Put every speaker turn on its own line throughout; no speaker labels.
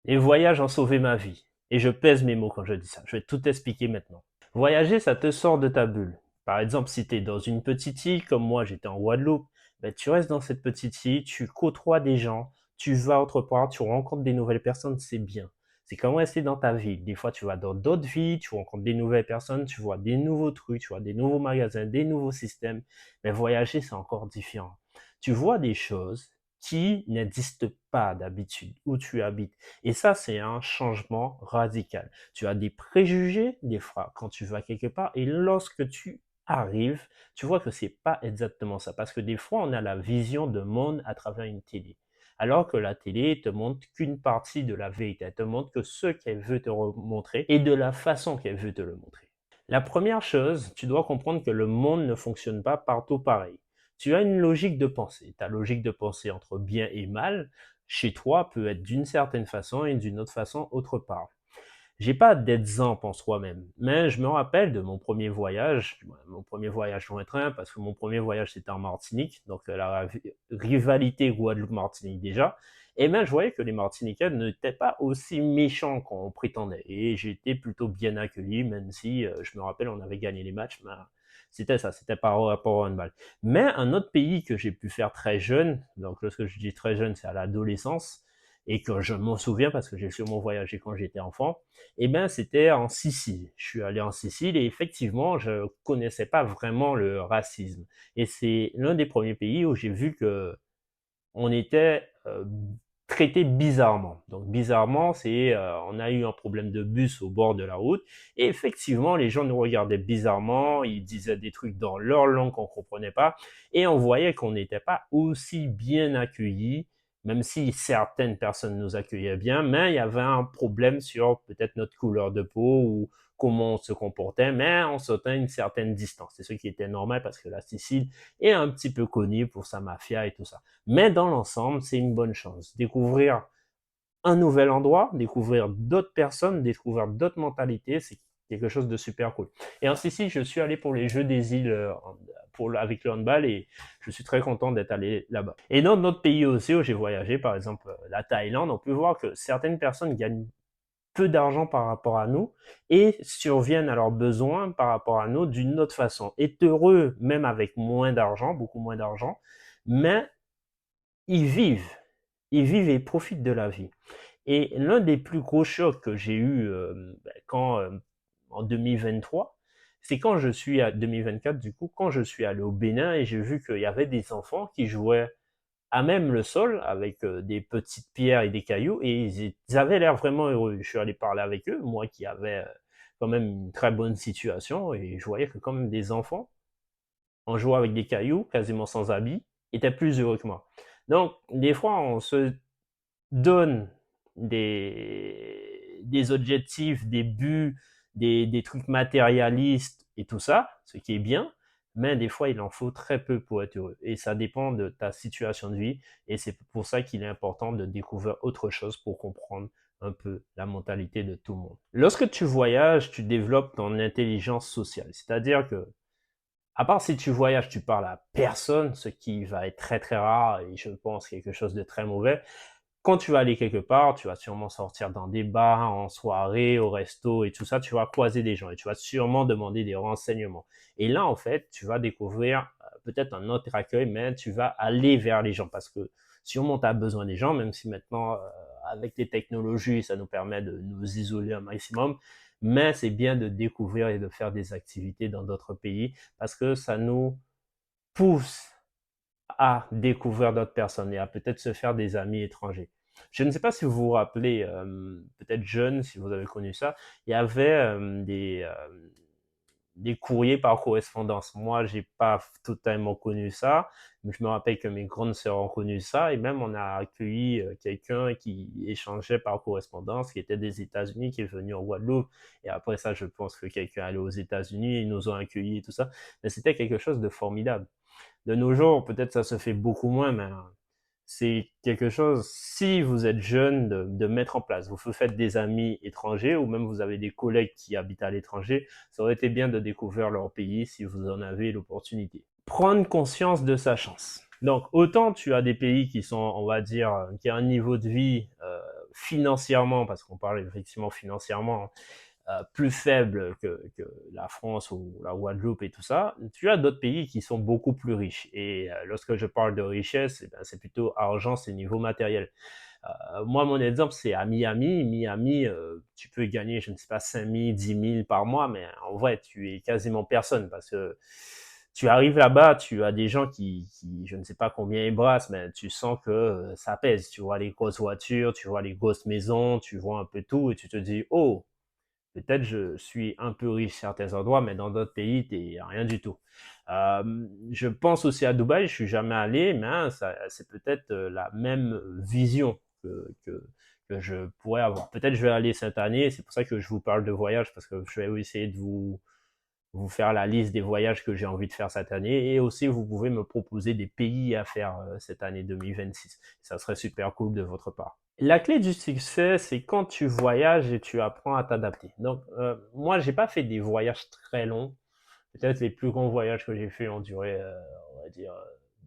Les voyages ont sauvé ma vie. Et je pèse mes mots quand je dis ça. Je vais tout expliquer maintenant. Voyager, ça te sort de ta bulle. Par exemple, si tu es dans une petite île, comme moi, j'étais en Guadeloupe, ben, tu restes dans cette petite île, tu côtoies des gens, tu vas autre part, tu rencontres des nouvelles personnes, c'est bien. C'est comme rester dans ta ville. Des fois, tu vas dans d'autres villes, tu rencontres des nouvelles personnes, tu vois des nouveaux trucs, tu vois des nouveaux magasins, des nouveaux systèmes. Mais voyager, c'est encore différent. Tu vois des choses qui n'existent pas d'habitude où tu habites. Et ça, c'est un changement radical. Tu as des préjugés, des fois, quand tu vas quelque part, et lorsque tu arrives, tu vois que c'est pas exactement ça. Parce que des fois, on a la vision de monde à travers une télé. Alors que la télé te montre qu'une partie de la vérité. Elle te montre que ce qu'elle veut te montrer et de la façon qu'elle veut te le montrer. La première chose, tu dois comprendre que le monde ne fonctionne pas partout pareil. Tu as une logique de pensée. Ta logique de pensée entre bien et mal, chez toi, peut être d'une certaine façon et d'une autre façon autre part. J'ai pas d'exemple en soi-même, mais je me rappelle de mon premier voyage lointain, parce que mon premier voyage c'était en Martinique, donc la rivalité Guadeloupe-Martinique déjà, et bien je voyais que les Martiniquais n'étaient pas aussi méchants qu'on prétendait, et j'ai été plutôt bien accueilli, même si je me rappelle on avait gagné les matchs, mais c'était ça, c'était par rapport au handball. Mais un autre pays que j'ai pu faire très jeune, donc lorsque je dis très jeune, c'est à l'adolescence, et que je m'en souviens parce que j'ai sûrement voyagé quand j'étais enfant, eh ben, c'était en Sicile. Je suis allé en Sicile et effectivement, je connaissais pas vraiment le racisme. Et c'est l'un des premiers pays où j'ai vu que on était traité bizarrement. Donc bizarrement, c'est on a eu un problème de bus au bord de la route et effectivement, les gens nous regardaient bizarrement, ils disaient des trucs dans leur langue qu'on comprenait pas et on voyait qu'on n'était pas aussi bien accueillis, même si certaines personnes nous accueillaient bien, mais il y avait un problème sur peut-être notre couleur de peau ou comment on se comportait, mais on se tenait une certaine distance. C'est ce qui était normal parce que la Sicile est un petit peu connue pour sa mafia et tout ça. Mais dans l'ensemble, c'est une bonne chance. Découvrir un nouvel endroit, découvrir d'autres personnes, découvrir d'autres mentalités, c'est quelque chose de super cool. Et en Sicile, je suis allé pour les Jeux des îles avec le handball et je suis très content d'être allé là-bas. Et dans d'autres pays aussi où j'ai voyagé, par exemple la Thaïlande, on peut voir que certaines personnes gagnent peu d'argent par rapport à nous et surviennent à leurs besoins par rapport à nous d'une autre façon. Est heureux même avec moins d'argent, beaucoup moins d'argent, mais ils vivent. Ils vivent et profitent de la vie. Et l'un des plus gros chocs que j'ai eu quand en 2023, c'est quand je suis à 2024 du coup, quand je suis allé au Bénin et j'ai vu qu'il y avait des enfants qui jouaient à même le sol avec des petites pierres et des cailloux et ils avaient l'air vraiment heureux. Je suis allé parler avec eux, moi qui avais quand même une très bonne situation et je voyais que quand même des enfants en jouant avec des cailloux, quasiment sans habits, étaient plus heureux que moi. Donc, des fois, on se donne des objectifs, des buts, des trucs matérialistes et tout ça, ce qui est bien, mais des fois, il en faut très peu pour être heureux. Et ça dépend de ta situation de vie, et c'est pour ça qu'il est important de découvrir autre chose pour comprendre un peu la mentalité de tout le monde. Lorsque tu voyages, tu développes ton intelligence sociale, c'est-à-dire que à part si tu voyages, tu parles à personne, ce qui va être très très rare et je pense quelque chose de très mauvais. Quand tu vas aller quelque part, tu vas sûrement sortir dans des bars, en soirée, au resto et tout ça, tu vas croiser des gens et tu vas sûrement demander des renseignements. Et là, en fait, tu vas découvrir peut-être un autre accueil, mais tu vas aller vers les gens parce que sûrement tu as besoin des gens, même si maintenant, avec les technologies, ça nous permet de nous isoler un maximum. Mais c'est bien de découvrir et de faire des activités dans d'autres pays parce que ça nous pousse à découvrir d'autres personnes et à peut-être se faire des amis étrangers. Je ne sais pas si vous vous rappelez, peut-être jeune, si vous avez connu ça, il y avait des courriers par correspondance. Moi, j'ai pas totalement connu ça, mais je me rappelle que mes grandes sœurs ont connu ça et même on a accueilli quelqu'un qui échangeait par correspondance, qui était des États-Unis, qui est venu en Guadeloupe. Et après ça, je pense que quelqu'un allait aux États-Unis, ils nous ont accueillis et tout ça. Mais c'était quelque chose de formidable. De nos jours, peut-être ça se fait beaucoup moins, mais c'est quelque chose, si vous êtes jeune, de mettre en place. Vous faites des amis étrangers ou même vous avez des collègues qui habitent à l'étranger. Ça aurait été bien de découvrir leur pays si vous en avez l'opportunité. Prendre conscience de sa chance. Donc, autant tu as des pays qui sont, on va dire, qui ont un niveau de vie financièrement, parce qu'on parle effectivement financièrement, plus faible que la France ou la Guadeloupe et tout ça, tu as d'autres pays qui sont beaucoup plus riches. Et lorsque je parle de richesse, eh ben, c'est plutôt argent, c'est niveau matériel. Moi, mon exemple, c'est à Miami. Miami, tu peux gagner, je ne sais pas, 5 000, 10 000 par mois, mais en vrai, tu es quasiment personne parce que tu arrives là-bas, tu as des gens je ne sais pas combien ils brassent, mais tu sens que ça pèse. Tu vois les grosses voitures, tu vois les grosses maisons, tu vois un peu tout et tu te dis, oh, peut-être je suis un peu riche à certains endroits, mais dans d'autres pays, t'es rien du tout. Je pense aussi à Dubaï, je suis jamais allé, mais hein, c'est peut-être la même vision que je pourrais avoir. Peut-être je vais aller cette année, c'est pour ça que je vous parle de voyage, parce que je vais essayer de vous faire la liste des voyages que j'ai envie de faire cette année, et aussi vous pouvez me proposer des pays à faire cette année 2026. Ça serait super cool de votre part. La clé du succès, c'est quand tu voyages et tu apprends à t'adapter. Donc, moi, j'ai pas fait des voyages très longs. Peut-être les plus grands voyages que j'ai fait ont duré, on va dire,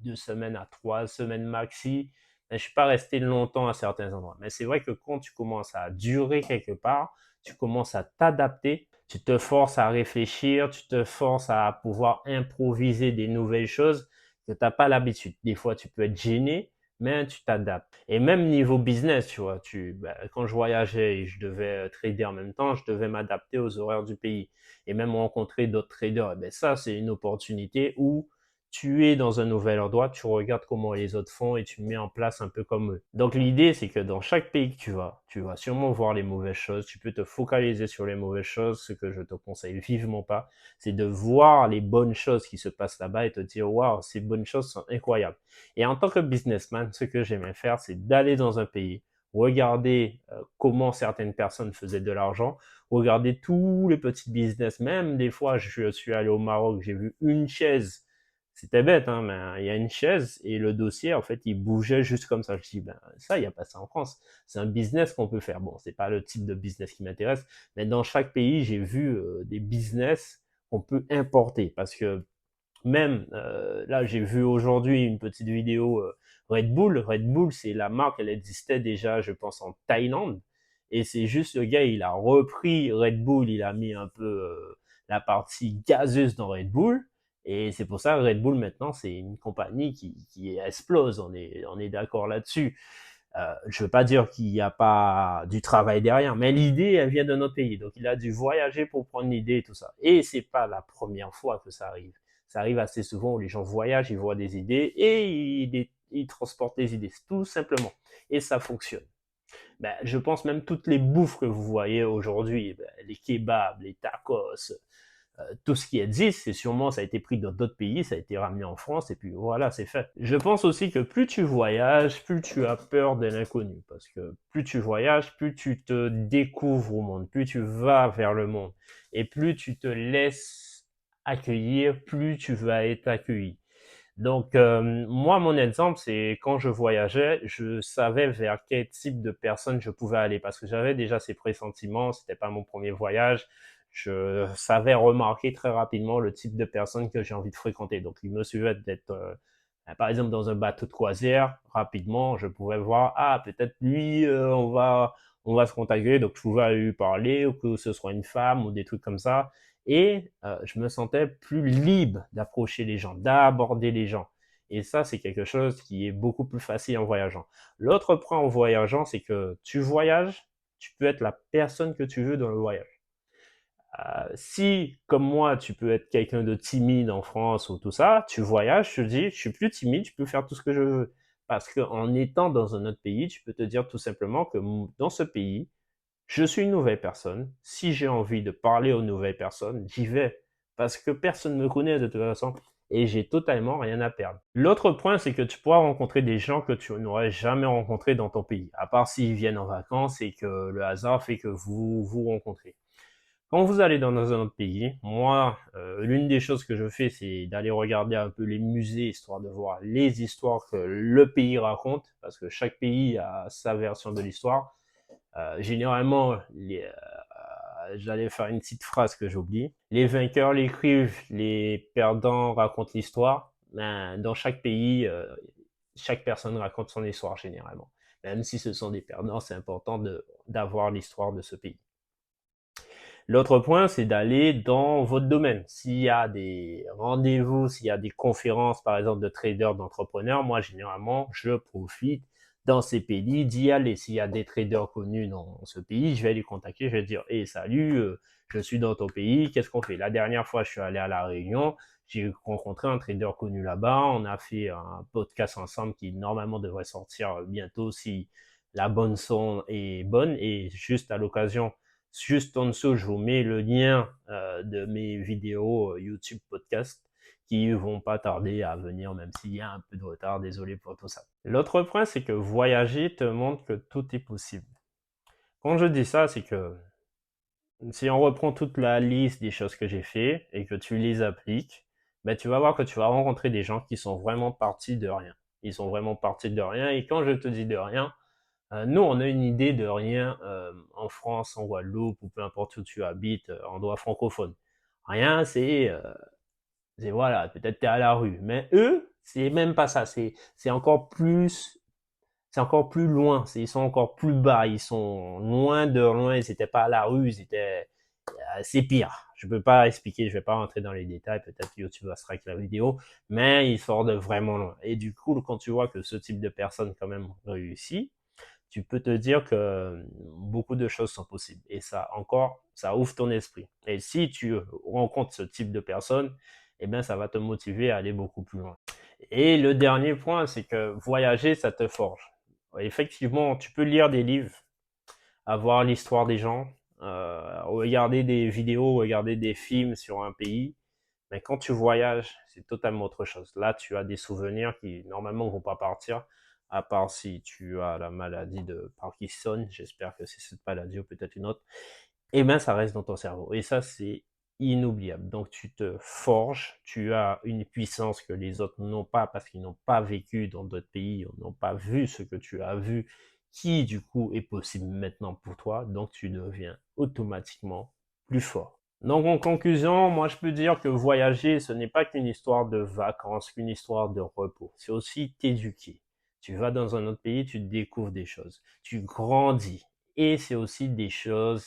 2 semaines à 3 semaines maxi. Mais je suis pas resté longtemps à certains endroits. Mais c'est vrai que quand tu commences à durer quelque part, tu commences à t'adapter, tu te forces à réfléchir, tu te forces à pouvoir improviser des nouvelles choses que tu n'as pas l'habitude. Des fois, tu peux être gêné, mais tu t'adaptes. Et même niveau business, tu vois, quand je voyageais et je devais trader en même temps, je devais m'adapter aux horaires du pays et même rencontrer d'autres traders. Et ben ça, c'est une opportunité où tu es dans un nouvel endroit, tu regardes comment les autres font et tu mets en place un peu comme eux. Donc l'idée, c'est que dans chaque pays que tu vas sûrement voir les mauvaises choses, tu peux te focaliser sur les mauvaises choses, ce que je te conseille vivement pas, c'est de voir les bonnes choses qui se passent là-bas et te dire, waouh, ces bonnes choses sont incroyables. Et en tant que businessman, ce que j'aimais faire, c'est d'aller dans un pays, regarder comment certaines personnes faisaient de l'argent, regarder tous les petits business. Même des fois, je suis allé au Maroc, j'ai vu une chaise. C'était bête, hein, mais il y a une chaise et le dossier, en fait, il bougeait juste comme ça. Je dis, ben, ça, il n'y a pas ça en France. C'est un business qu'on peut faire. Bon, c'est pas le type de business qui m'intéresse, mais dans chaque pays, j'ai vu des business qu'on peut importer parce que même là, j'ai vu aujourd'hui une petite vidéo Red Bull. Red Bull, c'est la marque, elle existait déjà, je pense, en Thaïlande. Et c'est juste le gars, il a repris Red Bull, il a mis un peu la partie gazeuse dans Red Bull. Et c'est pour ça que Red Bull, maintenant, c'est une compagnie qui explose. On est d'accord là-dessus. Je veux pas dire qu'il n'y a pas du travail derrière, mais l'idée, elle vient de notre pays. Donc, il a dû voyager pour prendre l'idée et tout ça. Et c'est pas la première fois que ça arrive. Ça arrive assez souvent où les gens voyagent, ils voient des idées et ils transportent les idées, tout simplement. Et ça fonctionne. Ben, je pense même toutes les bouffes que vous voyez aujourd'hui, ben, les kebabs, les tacos, tout ce qui existe, c'est sûrement, ça a été pris dans d'autres pays, ça a été ramené en France, et puis voilà, c'est fait. Je pense aussi que plus tu voyages, plus tu as peur de l'inconnu, parce que plus tu voyages, plus tu te découvres au monde, plus tu vas vers le monde, et plus tu te laisses accueillir, plus tu vas être accueilli. Donc, moi, mon exemple, c'est quand je voyageais, je savais vers quel type de personne je pouvais aller parce que j'avais déjà ces pressentiments. C'était pas mon premier voyage. Je savais remarquer très rapidement le type de personne que j'ai envie de fréquenter. Donc, il me suffisait d'être, par exemple, dans un bateau de croisière. Rapidement, je pouvais voir, ah, peut-être lui, on va se contacter. Donc, je pouvais lui parler ou que ce soit une femme ou des trucs comme ça et je me sentais plus libre d'approcher les gens, d'aborder les gens. Et ça, c'est quelque chose qui est beaucoup plus facile en voyageant. L'autre point en voyageant, c'est que tu voyages, tu peux être la personne que tu veux dans le voyage. Si, comme moi, tu peux être quelqu'un de timide en France ou tout ça, tu voyages, tu te dis, je suis plus timide, je peux faire tout ce que je veux. Parce qu'en étant dans un autre pays, tu peux te dire tout simplement que dans ce pays, je suis une nouvelle personne. Si j'ai envie de parler aux nouvelles personnes, j'y vais. Parce que personne ne me connaît de toute façon. Et j'ai totalement rien à perdre. L'autre point, c'est que tu pourras rencontrer des gens que tu n'aurais jamais rencontrés dans ton pays. À part s'ils viennent en vacances et que le hasard fait que vous vous rencontrez. Quand vous allez dans un autre pays, moi, l'une des choses que je fais, c'est d'aller regarder un peu les musées, histoire de voir les histoires que le pays raconte, parce que chaque pays a sa version de l'histoire. Généralement, j'allais faire une petite phrase que j'oublie. Les vainqueurs l'écrivent, les perdants racontent l'histoire. Ben, dans chaque pays, chaque personne raconte son histoire généralement. Même si ce sont des perdants, c'est important d'avoir l'histoire de ce pays. L'autre point, c'est d'aller dans votre domaine. S'il y a des rendez-vous, s'il y a des conférences, par exemple, de traders, d'entrepreneurs, moi, généralement, je profite dans ces pays d'y aller. S'il y a des traders connus dans ce pays, je vais les contacter, je vais dire, hey, salut, je suis dans ton pays, qu'est-ce qu'on fait? La dernière fois, je suis allé à La Réunion, j'ai rencontré un trader connu là-bas, on a fait un podcast ensemble qui normalement devrait sortir bientôt si la bonne son est bonne, et juste à l'occasion, juste en dessous, je vous mets le lien de mes vidéos YouTube podcast qui vont pas tarder à venir, même s'il y a un peu de retard, désolé pour tout ça. L'autre point, c'est que voyager te montre que tout est possible. Quand je dis ça, c'est que si on reprend toute la liste des choses que j'ai fait et que tu les appliques, ben tu vas voir que tu vas rencontrer des gens qui sont vraiment partis de rien. Ils sont vraiment partis de rien, et quand je te dis de rien, nous, on a une idée de rien en France, en Guadeloupe, ou peu importe où tu habites, en droit francophone. Rien, c'est voilà, peut-être t'es à la rue. Mais eux, c'est même pas ça. C'est encore plus loin. Ils sont encore plus bas. Ils sont loin de loin. Ils étaient pas à la rue. C'est pire. Je peux pas expliquer. Je vais pas rentrer dans les détails. Peut-être YouTube va strike la vidéo. Mais ils sortent de vraiment loin. Et du coup, quand tu vois que ce type de personne quand même réussit, tu peux te dire que beaucoup de choses sont possibles. Et ça, encore, ça ouvre ton esprit. Et si tu rencontres ce type de personnes, eh bien, ça va te motiver à aller beaucoup plus loin. Et le dernier point, c'est que voyager, ça te forge. Effectivement, tu peux lire des livres, avoir l'histoire des gens, regarder des vidéos, regarder des films sur un pays. Mais quand tu voyages, c'est totalement autre chose. Là, tu as des souvenirs qui, normalement, ne vont pas partir, à part si tu as la maladie de Parkinson. J'espère que c'est cette maladie ou peut-être une autre. Eh bien, ça reste dans ton cerveau. Et ça, c'est inoubliable. Donc, tu te forges, tu as une puissance que les autres n'ont pas parce qu'ils n'ont pas vécu dans d'autres pays, n'ont pas vu ce que tu as vu, qui, du coup, est possible maintenant pour toi. Donc, tu deviens automatiquement plus fort. Donc en conclusion, moi je peux dire que voyager, ce n'est pas qu'une histoire de vacances, qu'une histoire de repos. C'est aussi t'éduquer. Tu vas dans un autre pays, tu découvres des choses, tu grandis. Et c'est aussi des choses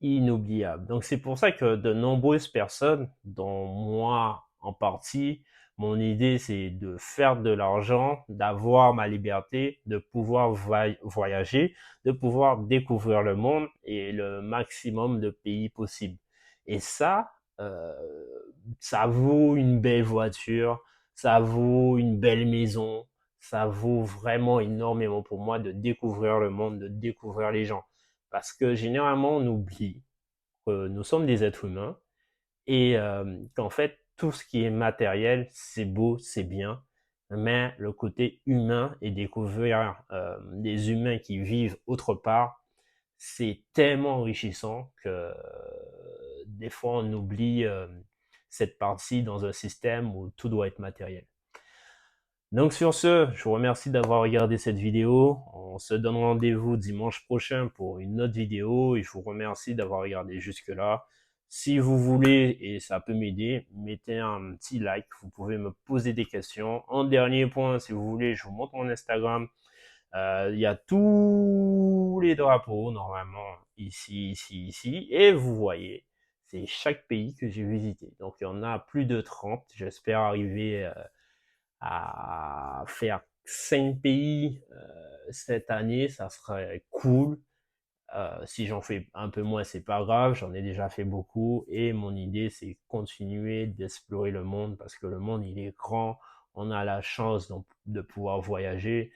inoubliables. Donc c'est pour ça que de nombreuses personnes, dont moi en partie, mon idée c'est de faire de l'argent, d'avoir ma liberté, de pouvoir voyager, de pouvoir découvrir le monde et le maximum de pays possible. Et ça, ça vaut une belle voiture, ça vaut une belle maison, ça vaut vraiment énormément pour moi de découvrir le monde, de découvrir les gens. Parce que généralement, on oublie que nous sommes des êtres humains et qu'en fait, tout ce qui est matériel, c'est beau, c'est bien, mais le côté humain et découvrir des humains qui vivent autre part, c'est tellement enrichissant que des fois, on oublie cette partie dans un système où tout doit être matériel. Donc sur ce, je vous remercie d'avoir regardé cette vidéo. On se donne rendez-vous dimanche prochain pour une autre vidéo et je vous remercie d'avoir regardé jusque-là. Si vous voulez, et ça peut m'aider, mettez un petit like, vous pouvez me poser des questions. En dernier point, si vous voulez, je vous montre mon Instagram. Il y a tous les drapeaux, normalement, ici, ici, ici, et vous voyez, c'est chaque pays que j'ai visité. Donc il y en a plus de 30. J'espère arriver à faire 5 pays cette année, ça serait cool. Si j'en fais un peu moins, c'est pas grave, j'en ai déjà fait beaucoup et mon idée c'est continuer d'explorer le monde parce que le monde il est grand, on a la chance de pouvoir voyager,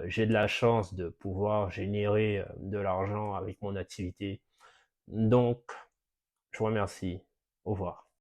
j'ai de la chance de pouvoir générer de l'argent avec mon activité. Donc, je vous remercie, au revoir.